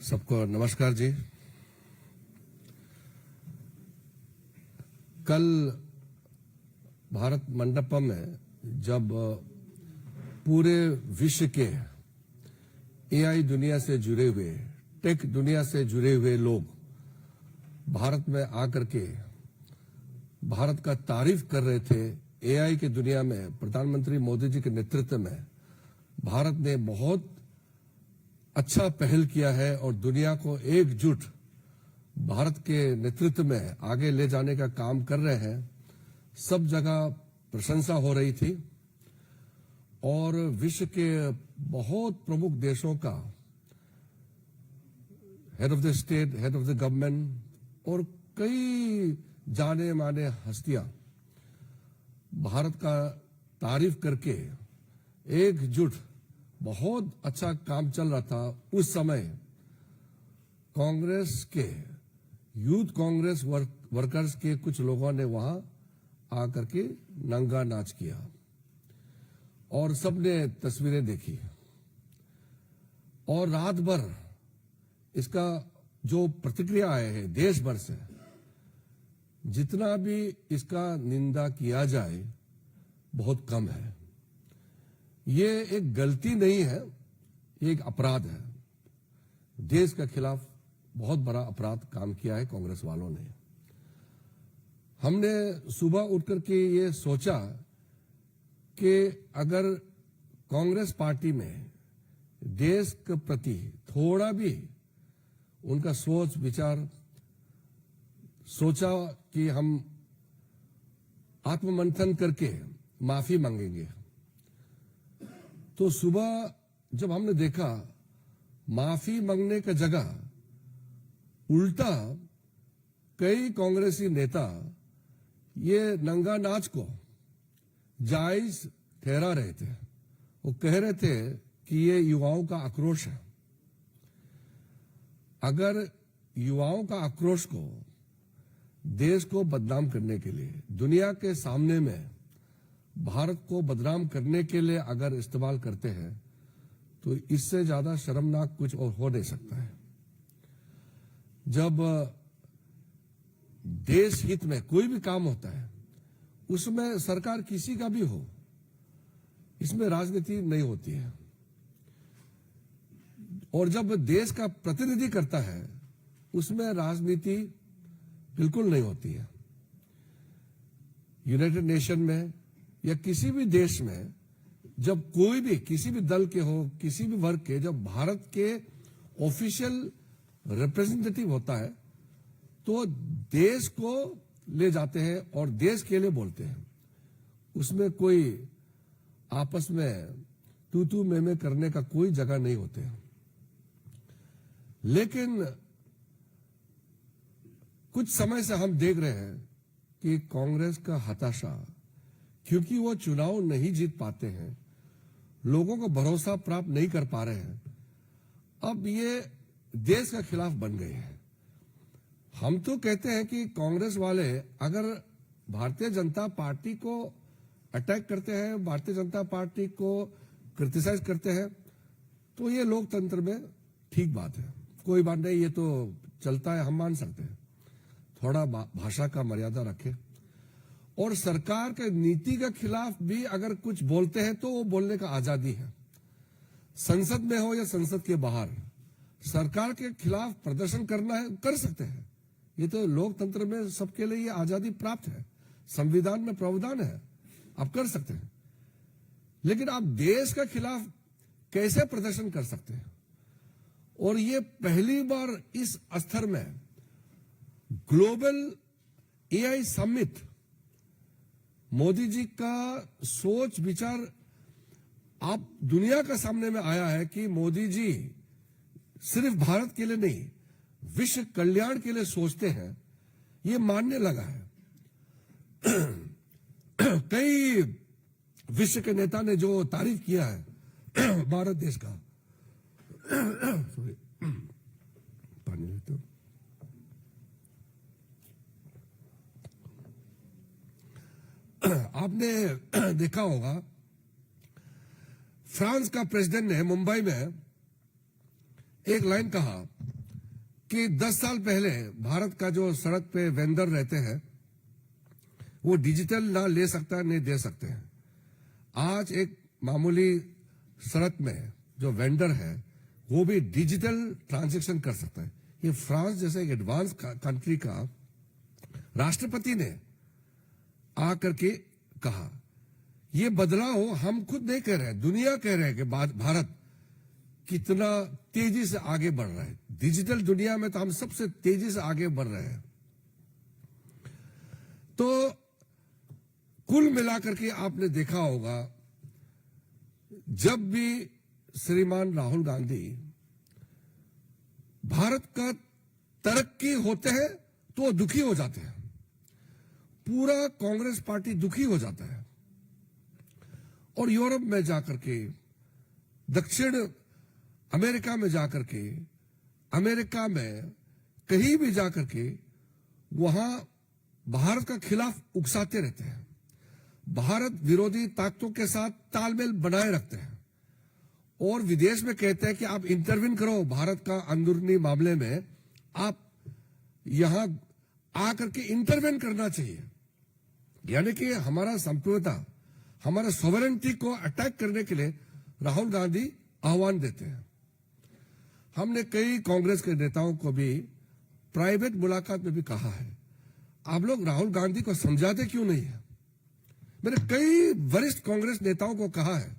सबको नमस्कार जी। कल भारत मंडपम में जब पूरे विश्व के एआई दुनिया से जुड़े हुए, टेक दुनिया से जुड़े हुए लोग भारत में आकर के भारत का तारीफ कर रहे थे, एआई की दुनिया में प्रधानमंत्री मोदी जी के नेतृत्व में भारत ने बहुत अच्छा पहल किया है और दुनिया को एकजुट भारत के नेतृत्व में आगे ले जाने का काम कर रहे हैं। सब जगह प्रशंसा हो रही थी और विश्व के बहुत प्रमुख देशों का head of the state, head of the government और कई जाने माने हस्तियां भारत का तारीफ करके एकजुट बहुत अच्छा काम चल रहा था। उस समय कांग्रेस के यूथ कांग्रेस वर्कर्स के कुछ लोगों ने वहां आकर के नंगा नाच किया और सबने तस्वीरें देखी और रात भर इसका जो प्रतिक्रिया आए हैं देश भर से, जितना भी इसका निंदा किया जाए बहुत कम है। ये एक गलती नहीं है, ये एक अपराध है। देश के खिलाफ बहुत बड़ा अपराध काम किया है कांग्रेस वालों ने। हमने सुबह उठकर के ये सोचा कि अगर कांग्रेस पार्टी में देश के प्रति थोड़ा भी उनका सोच विचार सोचा कि हम आत्ममंथन करके माफी मांगेंगे, तो सुबह जब हमने देखा माफी मांगने का जगह उल्टा कई कांग्रेसी नेता ये नंगा नाच को जायज ठहरा रहे थे। वो कह रहे थे कि ये युवाओं का आक्रोश है। अगर युवाओं का आक्रोश को देश को बदनाम करने के लिए, दुनिया के सामने में भारत को बदनाम करने के लिए अगर इस्तेमाल करते हैं तो इससे ज्यादा शर्मनाक कुछ और हो नहीं सकता है। जब देश हित में कोई भी काम होता है उसमें सरकार किसी का भी हो, इसमें राजनीति नहीं होती है। और जब देश का प्रतिनिधि करता है उसमें राजनीति बिल्कुल नहीं होती है। यूनाइटेड नेशन में या किसी भी देश में जब कोई भी किसी भी दल के हो, किसी भी वर्ग के, जब भारत के ऑफिशियल रिप्रेजेंटेटिव होता है तो देश को ले जाते हैं और देश के लिए बोलते हैं। उसमें कोई आपस में तू मैं करने का कोई जगह नहीं होते। लेकिन कुछ समय से हम देख रहे हैं कि कांग्रेस का हताशा, क्योंकि वो चुनाव नहीं जीत पाते हैं, लोगों को भरोसा प्राप्त नहीं कर पा रहे हैं, अब ये देश के खिलाफ बन गए हैं। हम तो कहते हैं कि कांग्रेस वाले अगर भारतीय जनता पार्टी को अटैक करते हैं, भारतीय जनता पार्टी को क्रिटिसाइज करते हैं, तो ये लोकतंत्र में ठीक बात है, कोई बात नहीं, ये तो चलता है, हम मान सकते हैं। थोड़ा भाषा का मर्यादा रखें और सरकार के नीति के खिलाफ भी अगर कुछ बोलते हैं तो वो बोलने का आजादी है। संसद में हो या संसद के बाहर सरकार के खिलाफ प्रदर्शन करना है, कर सकते हैं। ये तो लोकतंत्र में सबके लिए ये आजादी प्राप्त है, संविधान में प्रावधान है, आप कर सकते हैं। लेकिन आप देश के खिलाफ कैसे प्रदर्शन कर सकते हैं? और ये पहली बार इस स्तर में global AI summit, Modi ji का सोच विचार आप दुनिया के सामने में आया है कि मोदी जी सिर्फ भारत के लिए नहीं, विश्व कल्याण के लिए सोचते हैं, ये मानने लगा है। कई विश्व के नेता ने जो तारीफ किया है भारत देश का पानी लेते हो। आपने देखा होगा फ्रांस का प्रेसिडेंट ने मुंबई में एक लाइन कहा कि 10 साल पहले भारत का जो सड़क पे वेंडर रहते हैं वो डिजिटल ना ले सकता नहीं दे सकते हैं। आज एक मामूली सड़क में जो वेंडर है वो भी डिजिटल ट्रांजैक्शन कर सकता है। ये फ्रांस जैसे एक एडवांस कंट्री का राष्ट्रपति ने आकर के कहा। ये बदलाव हम खुद नहीं कह रहे हैं, दुनिया कह रहे हैं कि भारत कितना तेजी से आगे बढ़ रहा है। डिजिटल दुनिया में तो हम सबसे तेजी से आगे बढ़ रहे हैं। तो कुल मिलाकर के आपने देखा होगा, जब भी श्रीमान राहुल गांधी भारत का तरक्की होते हैं तो दुखी हो जाते हैं, पूरा कांग्रेस पार्टी दुखी हो जाता है। और यूरोप में जाकर के, दक्षिण अमेरिका में जाकर के, अमेरिका में कहीं भी जाकर के वहां भारत का खिलाफ उकसाते रहते हैं, भारत विरोधी ताकतों के साथ तालमेल बनाए रखते हैं और विदेश में कहते हैं कि आप इंटरवीन करो भारत का अंदरूनी मामले में, आप यहां आकर के इंटरवीन करना चाहिए। यानी कि हमारा संप्रभुता, हमारा सॉवरेनिटी को अटैक करने के लिए राहुल गांधी आह्वान देते हैं। हमने कई कांग्रेस के नेताओं को भी प्राइवेट मुलाकात में भी कहा है, आप लोग राहुल गांधी को समझाते क्यों नहीं है। मैंने कई वरिष्ठ कांग्रेस नेताओं को कहा है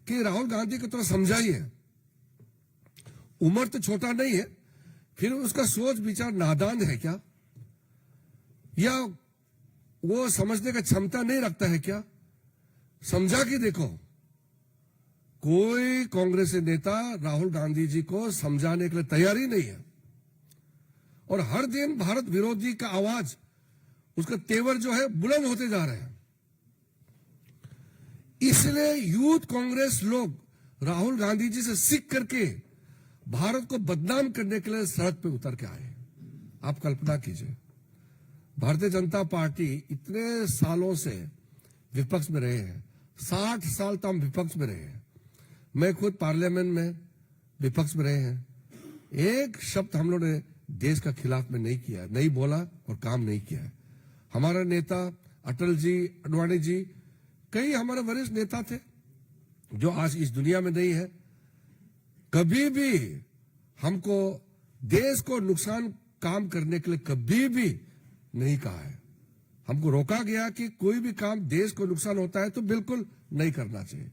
कि राहुल गांधी को थोड़ा समझाइए, उम्र तो छोटा नहीं है, फिर उसका सोच विचार नादान है क्या, या वो समझने का क्षमता नहीं रखता है क्या, समझा के देखो। कोई कांग्रेस नेता राहुल गांधी जी को समझाने के लिए तैयारी नहीं है और हर दिन भारत विरोधी का आवाज, उसका तेवर जो है बुलंद होते जा रहे हैं। इसलिए यूथ कांग्रेस लोग राहुल गांधी जी से सीख करके भारत को बदनाम करने के लिए सड़क पे उतर के आए। आप कल्पना कीजिए, भारतीय जनता पार्टी इतने सालों से विपक्ष में रहे हैं, 60 साल तक हम विपक्ष में रहे हैं। मैं खुद पार्लियामेंट में विपक्ष में रहे हैं, एक शब्द हम लोगों ने देश का खिलाफ में नहीं किया, नहीं बोला और काम नहीं किया है। हमारा नेता अटल जी, अडवाणी जी, कई हमारे वरिष्ठ नेता थे जो आज इस दुनिया में नहीं है, कभी भी हमको देश को नुकसान काम करने के लिए कभी भी नहीं कहा है। हमको रोका गया कि कोई भी काम देश को नुकसान होता है तो बिल्कुल नहीं करना चाहिए।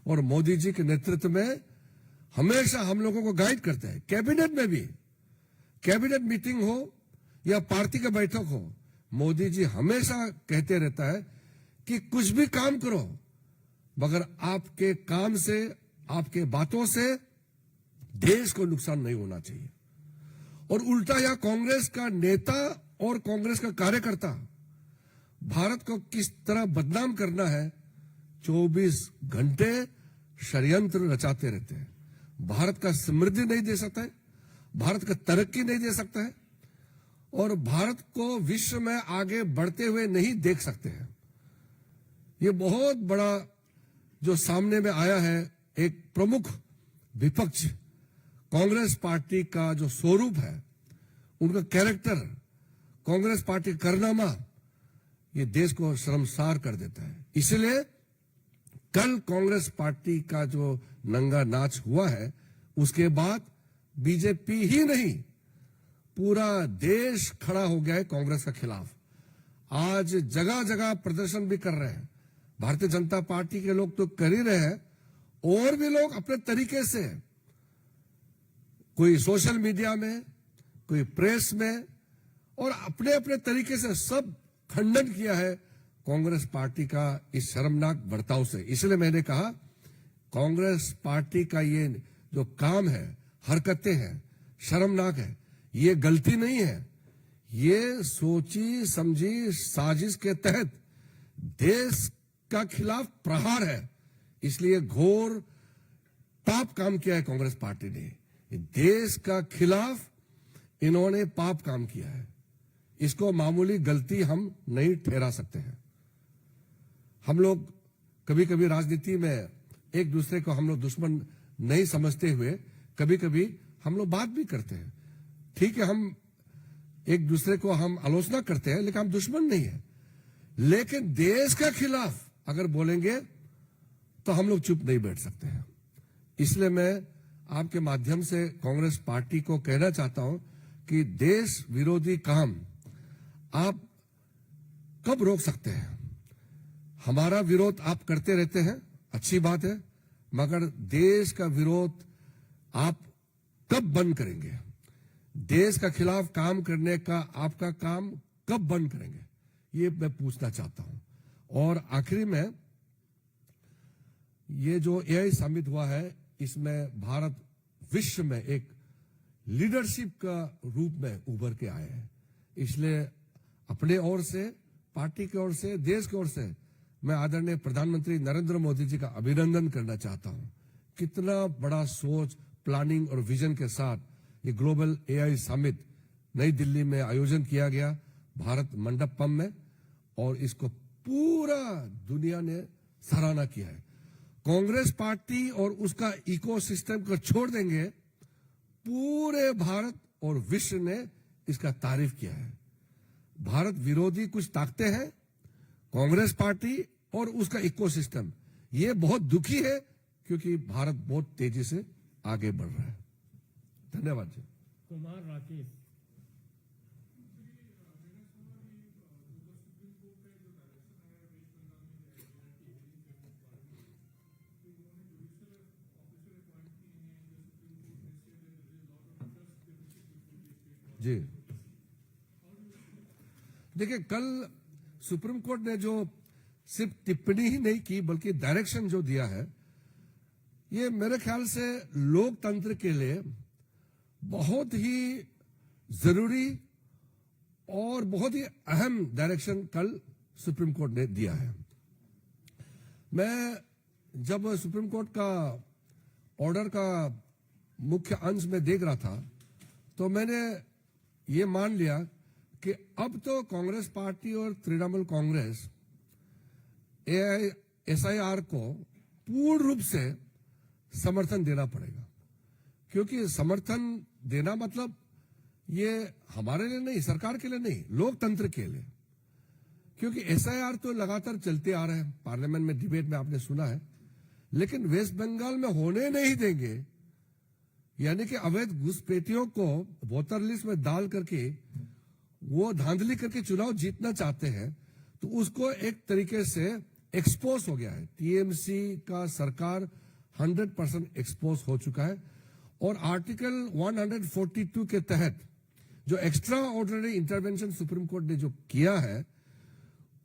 और मोदी जी के नेतृत्व में हमेशा हम लोगों को गाइड करते हैं। कैबिनेट में भी, कैबिनेट मीटिंग हो या पार्टी का बैठक हो, मोदी जी हमेशा कहते रहता है कि कुछ भी काम करो मगर आपके काम से, आपके बातों से देश को नुकसान नहीं होना चाहिए। और उल्टा यह कांग्रेस का नेता और कांग्रेस का कार्यकर्ता भारत को किस तरह बदनाम करना है 24 घंटे षड्यंत्र रचाते रहते हैं। भारत का समृद्धि नहीं दे सकता है, भारत का तरक्की नहीं दे सकता है और भारत को विश्व में आगे बढ़ते हुए नहीं देख सकते हैं। ये बहुत बड़ा जो सामने में आया है, एक प्रमुख विपक्ष कांग्रेस पार्टी का जो स्वरूप है, उनका कैरेक्टर, कांग्रेस पार्टी का कारनामा, ये देश को शर्मसार कर देता है। इसलिए कल कांग्रेस पार्टी का जो नंगा नाच हुआ है, उसके बाद बीजेपी ही नहीं पूरा देश खड़ा हो गया है कांग्रेस के खिलाफ। आज जगह जगह प्रदर्शन भी कर रहे हैं। भारतीय जनता पार्टी के लोग तो कर ही रहे हैं, और भी लोग अपने तरीके से, कोई सोशल मीडिया में, कोई प्रेस में, और अपने अपने तरीके से सब खंडन किया है कांग्रेस पार्टी का इस शर्मनाक बर्ताव से। इसलिए मैंने कहा कांग्रेस पार्टी का ये जो काम है, हरकतें हैं, शर्मनाक है। ये गलती नहीं है, ये सोची समझी साजिश के तहत देश का खिलाफ प्रहार है। इसलिए घोर पाप काम किया है कांग्रेस पार्टी ने। देश का खिलाफ इन्होंने पाप काम किया है, इसको मामूली गलती हम नहीं ठहरा सकते हैं। हम लोग कभी कभी राजनीति में एक दूसरे को हम लोग दुश्मन नहीं समझते हुए कभी कभी हम लोग बात भी करते हैं। ठीक है, हम एक दूसरे को हम आलोचना करते हैं, लेकिन हम दुश्मन नहीं है। लेकिन देश के खिलाफ अगर बोलेंगे तो हम लोग चुप नहीं बैठ सकते हैं। इसलिए मैं आपके माध्यम से कांग्रेस पार्टी को कहना चाहता हूं कि देश विरोधी काम आप कब रोक सकते हैं? हमारा विरोध आप करते रहते हैं, अच्छी बात है, मगर देश का विरोध आप कब बंद करेंगे? देश का खिलाफ काम करने का आपका काम कब बंद करेंगे, ये मैं पूछना चाहता हूं। और आखिरी में, ये जो एआई समिट हुआ है, इसमें भारत विश्व में एक लीडरशिप का रूप में उभर के आए हैं। इसलिए अपने ओर से, पार्टी की ओर से, देश की ओर से मैं आदरणीय प्रधानमंत्री नरेंद्र मोदी जी का अभिनंदन करना चाहता हूं। कितना बड़ा सोच, प्लानिंग और विजन के साथ ये ग्लोबल एआई समिट नई दिल्ली में आयोजन किया गया, भारत मंडपम में, और इसको पूरा दुनिया ने सराहना किया है। कांग्रेस पार्टी और उसका इकोसिस्टम को छोड़ देंगे, पूरे भारत और विश्व ने इसका तारीफ किया है। भारत विरोधी कुछ ताकतें हैं, कांग्रेस पार्टी और उसका इकोसिस्टम, ये बहुत दुखी है क्योंकि भारत बहुत तेजी से आगे बढ़ रहा है। धन्यवाद जी। कुमार राकेश। जी देखिए, कल सुप्रीम कोर्ट ने जो सिर्फ टिप्पणी ही नहीं की बल्कि डायरेक्शन जो दिया है, ये मेरे ख्याल से लोकतंत्र के लिए बहुत ही जरूरी और बहुत ही अहम डायरेक्शन कल सुप्रीम कोर्ट ने दिया है। मैं जब सुप्रीम कोर्ट का ऑर्डर का मुख्य अंश में देख रहा था, तो मैंने ये मान लिया कि अब तो कांग्रेस पार्टी और तृणमूल कांग्रेस एसआईआर को पूर्ण रूप से समर्थन देना पड़ेगा। क्योंकि समर्थन देना मतलब ये हमारे लिए नहीं, सरकार के लिए नहीं, लोकतंत्र के लिए। क्योंकि एसआईआर तो लगातार चलते आ रहे हैं, पार्लियामेंट में डिबेट में आपने सुना है, लेकिन वेस्ट बंगाल में होने नहीं देंगे। यानी कि अवैध घुसपैठियों को वोटर लिस्ट में डाल करके वो धांधली करके चुनाव जीतना चाहते हैं, तो उसको एक तरीके से एक्सपोज हो गया है। टीएमसी का सरकार 100% एक्सपोज हो चुका है। और आर्टिकल 142 के तहत जो extra ordinary intervention supreme court ने जो किया है,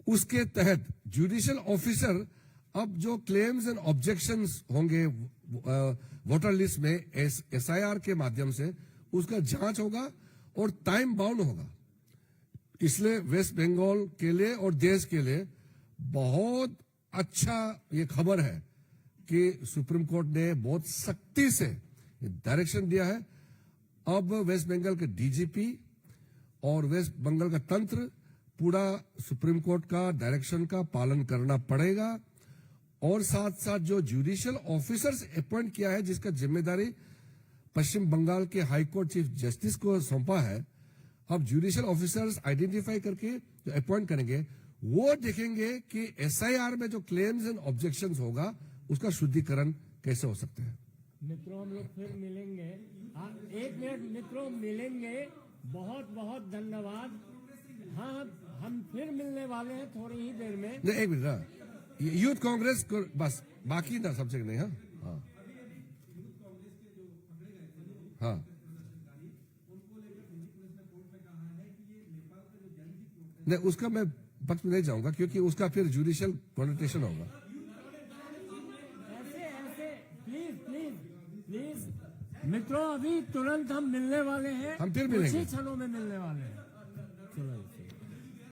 उसके तहत जुडिशियल ऑफिसर अब जो क्लेम्स एंड ऑब्जेक्शंस होंगे वोटर लिस्ट में एसआईआर के माध्यम से, उसका जांच होगा और टाइम बाउंड होगा। इसलिए वेस्ट बंगाल के लिए और देश के लिए बहुत अच्छा ये खबर है कि सुप्रीम कोर्ट ने बहुत सख्ती से डायरेक्शन दिया है। अब वेस्ट बंगाल के डीजीपी और वेस्ट बंगाल का तंत्र पूरा सुप्रीम कोर्ट का डायरेक्शन का पालन करना पड़ेगा। और साथ साथ जो जुडिशियल ऑफिसर्स अपॉइंट किया है, जिसका जिम्मेदारी पश्चिम बंगाल के हाई कोर्ट चीफ जस्टिस को सौंपा है, अब जुडिशियल ऑफिसर्स आइडेंटिफाई करके जो अपॉइंट करेंगे, वो देखेंगे कि एसआईआर में जो क्लेम्स एंड ऑब्जेक्शंस होगा, उसका शुद्धिकरण कैसे हो सकते हैं। मित्रों, हम लोग फिर मिलेंगे। एक मिनट मित्रों, मिलेंगे। बहुत बहुत धन्यवाद। हाँ, हम फिर मिलने वाले हैं थोड़ी ही देर में। नहीं, एक मिनट, यूथ कांग्रेस को बस, बाकी ना सब जगह नहीं। हाँ हाँ हाँ, नहीं, उसका मैं पक्ष में नहीं जाऊंगा क्योंकि उसका फिर जुडिशियल कॉन्टेशन होगा। ऐसे प्लीज प्लीज प्लीज मित्रों, अभी तुरंत हम मिलने वाले हैं। हम फिर मिलेंगे, कुछ ही क्षणों में मिलने वाले हैं। चलो।